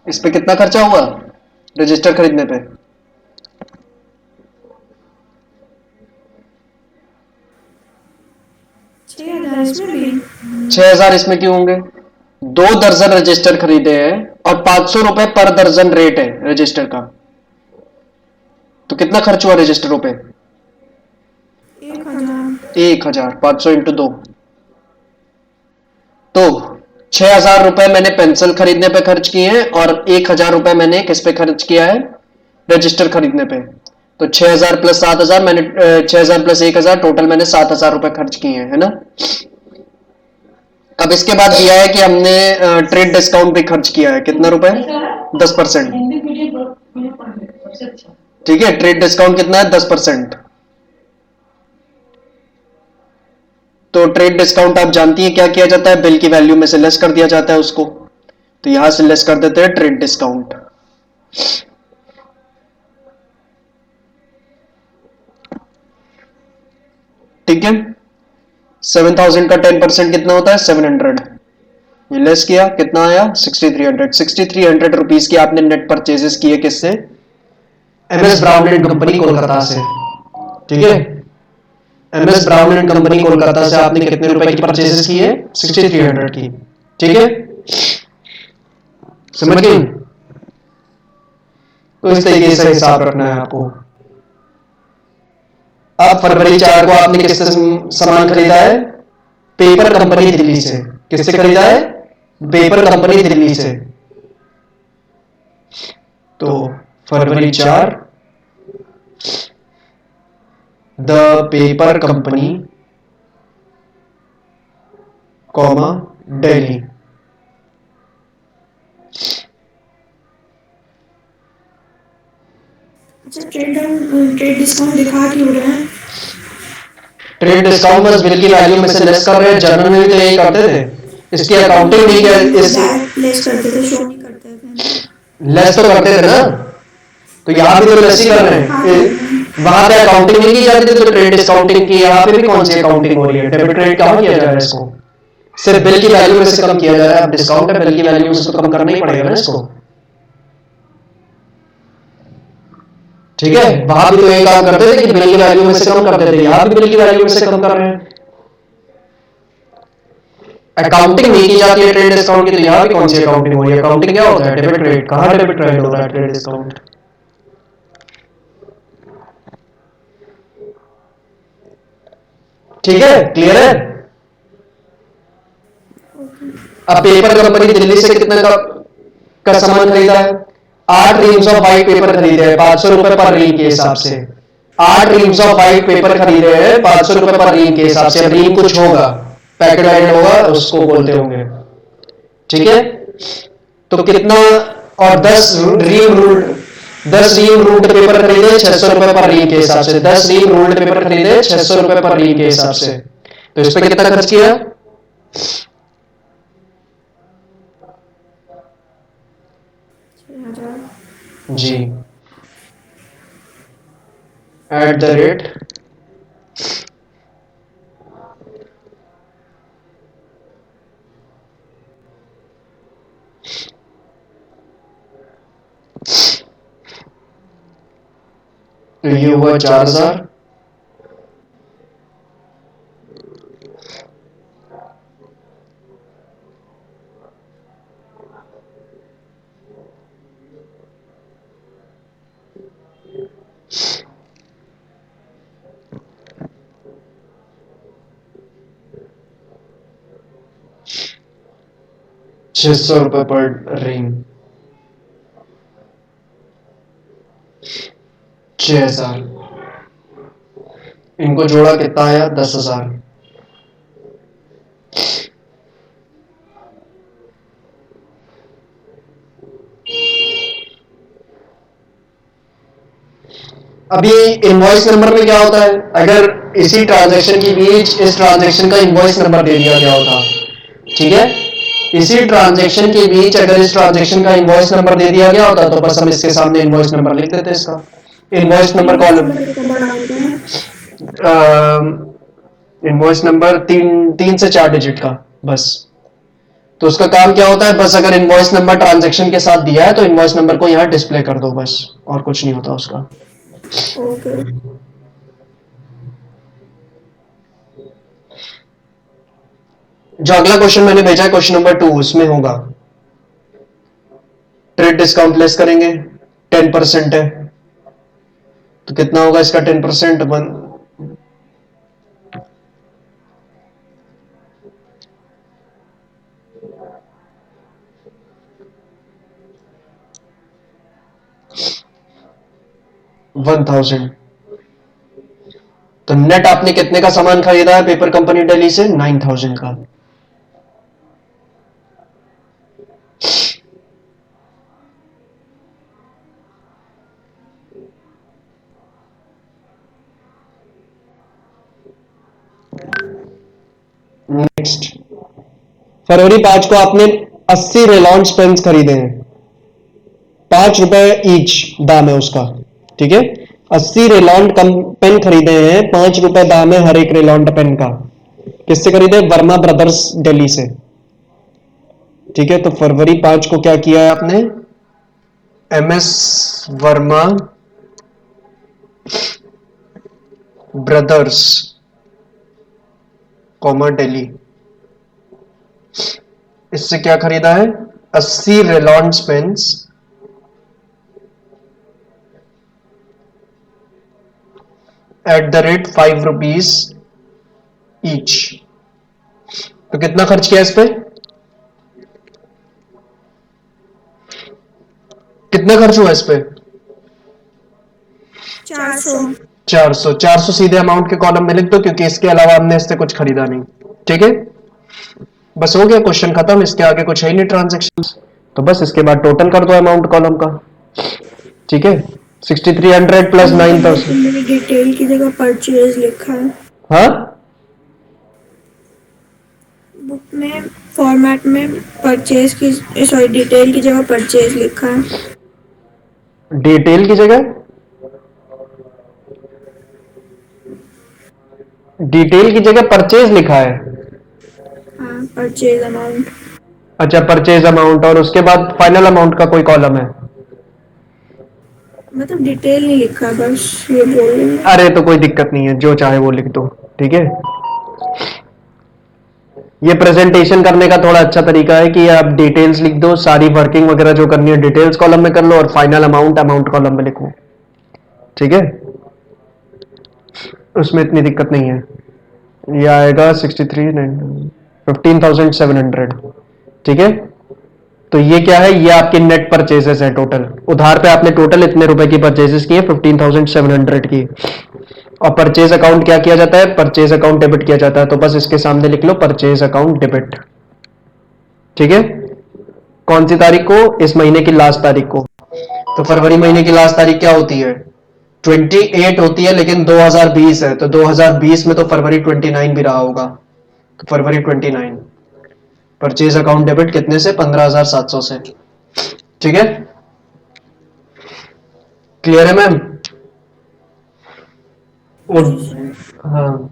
इस पे कितना खर्चा हुआ रजिस्टर खरीदने पे? 6000 इसमें भी। 6000 इसमें क्यों होंगे? 2 दर्जन रजिस्टर खरीदे हैं और 500 रुपए पर दर्जन रेट है रजिस्टर का। तो कितना खर्च हुआ रजिस्टरों पे? 1000। 1000। 500 इंटू 2, तो 6000 रुपए मैंने पेंसिल खरीदने पे खर्च किए हैं और 1000 रुपए मैंने किस पे खर्च किया है? रजिस्टर खरीदने पे। तो 6000 प्लस 7000, मैंने 6000 प्लस 1000, टोटल मैंने 7000 रुपए खर्च किए हैं, है ना। अब इसके बाद दिया है कि हमने ट्रेड डिस्काउंट भी खर्च किया है, कितना रुपए? 10%। ठीक है, ट्रेड डिस्काउंट कितना है? 10%। तो ट्रेड डिस्काउंट आप जानती हैं क्या किया जाता है? बिल की वैल्यू में से लेस कर दिया जाता है उसको। तो यहां से लेस कर देते हैं ट्रेड डिस्काउंट। ठीक है, 7000 का 10% कितना होता है? 700। ये लेस किया, कितना आया? 6300। 6300 रुपीज की आपने नेट परचेजेस किए किससे? MS brown and company Kolkata से। ठीक है, MS brown and company Kolkata से आपने कितने रुपए की परचेजेस की है? 6300 की। ठीक है, समझ गई? तो इस तरीके से हिसाब रखना है आपको। अब फरवरी 4 को आपने किससे सामान खरीदा है? पेपर कंपनी दिल्ली से। किससे खरीदा है? पेपर कंपनी दिल्ली से। तो फरवरी 4 the paper company comma Delhi. अच्छा, ट्रेड डिस्काउंट दिखा क्यों रहे हैं? ट्रेड डिस्काउंट बस बिल की वैल्यू में से लेस कर रहे हैं, जनरल में भी तो यही करते थे, इसकी अकाउंटिंग नहीं क्या इस डायरेक्ट लेस करते थे, शो नहीं करते थे ना। लेस तो करते थे ना, तो यहाँ भी तो लेस ही कर रहे हाँ, हैं। वहां पे अकाउंटिंग नहीं की जाती थी तो ट्रेड डिस्काउंटिंग की, यहाँ पे भी कौन सी अकाउंटिंग हो रही है, डेबिट क्रेडिट कहाँ किया जा रहा है इसको, सिर्फ बिल की वैल्यू में से कम किया जा रहा है। अब डिस्काउंट है, बिल की वैल्यू में से तो कम करना ही पड़ेगा ना इसको, ठीक है। वहां भी तो यही काम करते थे कि बिल की वैल्यू में से कम करते थे, यहाँ भी बिल की वैल्यू में से कम कर रहे हैं। अकाउंटिंग नहीं की जाती है ट्रेड डिस्काउंट की, तो यहाँ भी कौन सी अकाउंटिंग हो रही है, अकाउंटिंग क्या होता है, डेबिट क्रेडिट, कहाँ डेबिट क्रेडिट हो रहा है, ट्रेड डिस्काउंट। ठीक है, क्लियर है। अब पेपर कंपनी दिल्ली से कितने का सामान खरीदा है, 8 रीम्स ऑफ वाइट पेपर खरीदे हैं 500 रुपए पर रीम के हिसाब से, 8 रीम्स ऑफ वाइट पेपर खरीदे हैं 500 रुपए पर रीम के हिसाब से। रीम कुछ होगा, पैकेट वैकेट होगा, उसको बोलते होंगे, ठीक है। तो कितना, और 10 रीम रूल्ड पेपर खरीदे 600 रुपए पर रीम के हिसाब से, 10 रीम रूल्ड पेपर खरीदे 600 रुपए पर रीम के हिसाब से। तो इस पे कितना खर्च किया, जी, एट द रेट तो ये हुआ 4000, ₹600 पर रीम, 6000, इनको जोड़ा कितना आया, 10,000। अभी इनवॉइस नंबर में क्या होता है, अगर इसी ट्रांजैक्शन के बीच इस ट्रांजैक्शन का इनवॉइस नंबर दे दिया गया होता, ठीक है, इसी ट्रांजैक्शन के बीच अगर इस ट्रांजैक्शन का इनवॉइस नंबर दे दिया गया होता तो बस हम इसके सामने इनवॉइस नंबर लिख देते इसका। Invoice number column, invoice number 3 से 4 डिजिट का बस। तो उसका काम क्या होता है, बस अगर इनवॉइस नंबर ट्रांजैक्शन के साथ दिया है तो इनवॉइस नंबर को यहाँ डिस्प्ले कर दो बस, और कुछ नहीं होता उसका। ओके। जो अगला क्वेश्चन मैंने भेजा है क्वेश्चन नंबर 2, उसमें होगा ट्रेड डिस्काउंट लेस करेंगे, 10% है, तो कितना होगा इसका 10%, 1000। तो नेट आपने कितने का सामान खरीदा है पेपर कंपनी दिल्ली से, 9000 का। नेक्स्ट, फरवरी 5 को आपने 80 रेलॉन्स पेन्स खरीदे हैं, 5 रुपए ईच दाम है उसका, ठीक है। 80 रेलॉन्ट पेन खरीदे हैं, 5 रुपए दाम है हर एक रेलॉन्ट पेन का। किससे खरीदे, वर्मा ब्रदर्स दिल्ली से, ठीक है। तो फरवरी 5 को क्या किया है आपने, MS Verma brothers comma Delhi, इससे क्या खरीदा है, 80 Reynolds pens at the rate 5 rupees each. तो कितना खर्च किया इस पे, कितना खर्च हुआ इस पे, 400 सीधे अमाउंट के कॉलम में लिख दो, क्योंकि इसके अलावा हमने इससे कुछ खरीदा नहीं, ठीक है। बस हो गया, क्वेश्चन खत्म, इसके आगे कुछ है ही नहीं ट्रांजेक्शन, तो बस इसके बाद टोटल कर दो अमाउंट कॉलम का, ठीक है। 6300 प्लस मैंने 9000। मेरी डिटेल की जगह परचेज लिखा है हाँ, बुक में, फॉर्मेट में परचेज की, सॉरी डिटेल की जगह परचेज लिखा है। डिटेल की जगह, डिटेल की जगह परचेज लिखा है। हाँ, परचेज अमाउंट। अच्छा, परचेज अमाउंट, और उसके बाद फाइनल अमाउंट का कोई कॉलम है? मतलब डिटेल नहीं लिखा, बस ये बोल रही हूँ। अरे तो कोई दिक्कत नहीं है, जो चाहे वो लिख दो, ठीक है। ये प्रेजेंटेशन करने का थोड़ा अच्छा तरीका है कि आप डिटेल्स लिख दो, सारी वर्किंग वगैरह जो करनी है डिटेल्स कॉलम में कर लो, और फाइनल अमाउंट अमाउंट कॉलम में लिखो, ठीक है। उसमें इतनी दिक्कत नहीं है। ये आएगा 15,700, ठीक है। तो ये क्या है, ये आपकी नेट परचेजेस है टोटल। उधार पे आपने टोटल इतने रुपए की परचेजेस की है, 15,700 की। और परचेज अकाउंट क्या किया जाता है, परचेज अकाउंट डेबिट किया जाता है, तो बस इसके सामने लिख लो परचेज अकाउंट डेबिट, ठीक है। कौन सी तारीख को, इस महीने की लास्ट तारीख को। तो फरवरी महीने की लास्ट तारीख क्या होती है, 28 होती है, लेकिन 2020 है, तो 2020 में तो फरवरी 29 भी रहा होगा, तो फरवरी 29। परचेज अकाउंट डेबिट कितने से, 15,700 से, ठीक है। क्लियर है मैम? जी सर। हाँ,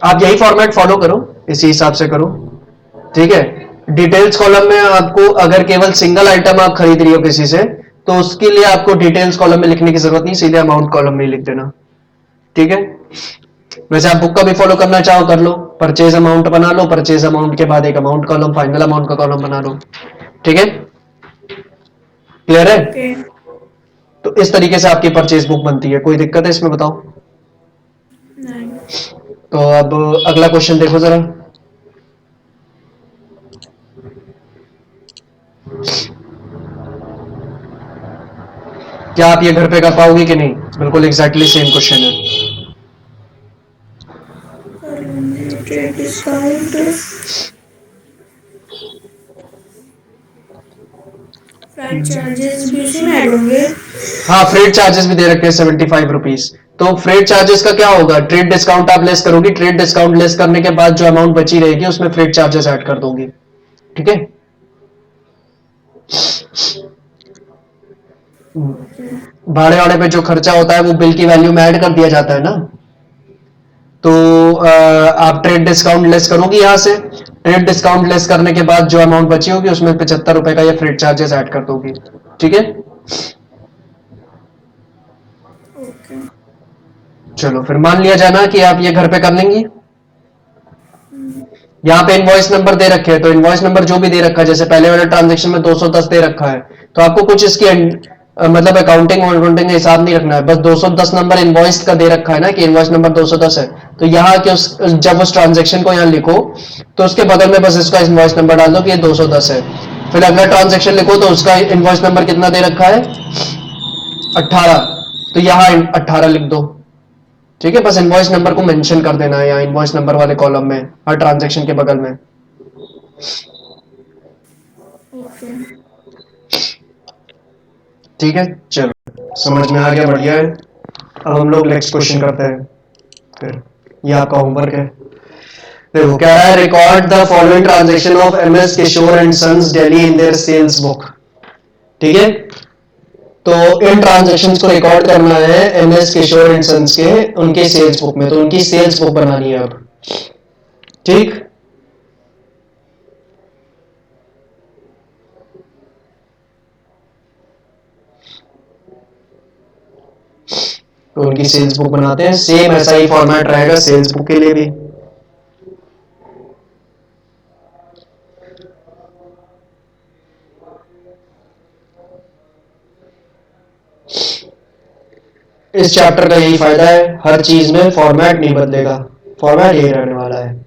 आप यही फॉर्मेट फॉलो करो, इसी हिसाब से करो, ठीक है। डिटेल्स कॉलम में आपको अगर केवल सिंगल आइटम आप खरीद रही हो किसी से, तो उसके लिए आपको डिटेल्स कॉलम में लिखने की जरूरत नहीं, सीधे अमाउंट कॉलम में ही लिख देना, ठीक है। वैसे आप बुक का भी फॉलो करना चाहो कर लो, परचेज अमाउंट बना लो, परचेज अमाउंट के बाद एक अमाउंट कॉलम, फाइनल अमाउंट का कॉलम बना लो, ठीक है। क्लियर है? ओके। तो इस तरीके से आपकी परचेज बुक बनती है। कोई दिक्कत है इसमें, बताओ। नहीं। तो अब अगला क्वेश्चन देखो जरा। क्या आप ये घर पे कर पाओगे कि नहीं? बिल्कुल एग्जैक्टली सेम क्वेश्चन है। कर लूंगी। ट्रेड डिस्काउंट, फ्लाइट चार्जेस भी उसी में ऐड होंगे। हाँ, फ्रेट चार्जेस भी दे रखे हैं 75 रुपीज। तो फ्रेट चार्जेस का क्या होगा, ट्रेड डिस्काउंट आप लेस करोगी, ट्रेड डिस्काउंट लेस करने के बाद जो अमाउंट बची रहेगी उसमें फ्रेट चार्जेस ऐड कर दोगी, ठीक है। भाड़े वाड़े पे जो खर्चा होता है वो बिल की वैल्यू में ऐड कर दिया जाता है ना। तो आप ट्रेड डिस्काउंट लेस करोगी यहां से, ट्रेड डिस्काउंट लेस करने के बाद जो अमाउंट बची होगी उसमें 75 रुपए का ये फ्रेट चार्जेस ऐड कर दोगी, ठीक है। ओके। चलो फिर मान लिया जाए ना कि आप ये घर पे कर लेंगी। यहाँ पे इनवॉइस नंबर दे रखे हैं, तो इनवॉइस नंबर जो भी दे रखा है, जैसे पहले वाले ट्रांजेक्शन में 210 दे रखा है, तो आपको कुछ इसकी मतलब अकाउंटिंग अकाउंटिंग का हिसाब नहीं रखना है, बस 210 नंबर इनवॉइस का दे रखा है ना कि इनवॉइस नंबर 210 है, तो यहाँ के जब उस ट्रांजेक्शन को यहाँ लिखो तो उसके बगल में बस इसका इनवॉइस नंबर डाल दो कि ये 210 है। फिर अगला ट्रांजेक्शन लिखो तो उसका इनवॉइस नंबर कितना दे रखा है, 18, तो यहाँ 18 लिख दो, ठीक है। बस इनवॉइस नंबर को मेंशन कर देना है यहाँ इनवॉइस नंबर वाले कॉलम में, हर ट्रांजेक्शन के बगल में, ओके। ठीक है। चलो समझ में आ गया, बढ़िया है। अब हम लोग नेक्स्ट क्वेश्चन करते हैं, फिर ये आपका होमवर्क है। देखो क्या है, record the following transaction of MS Kishore and sons Delhi in their sales book, ठीक है। तो इन ट्रांजेक्शन्स को रिकॉर्ड करना है एमएस किशोर एंड सन्स के उनके सेल्स बुक में, तो उनकी सेल्स बुक बनानी है अब, ठीक। तो उनकी सेल्स बुक बनाते हैं, सेम ऐसा ही फॉर्मेट रहेगा सेल्स बुक के लिए भी। इस चैप्टर का यही फायदा है, हर चीज में फॉर्मेट नहीं बदलेगा, फॉर्मेट यही रहने वाला है।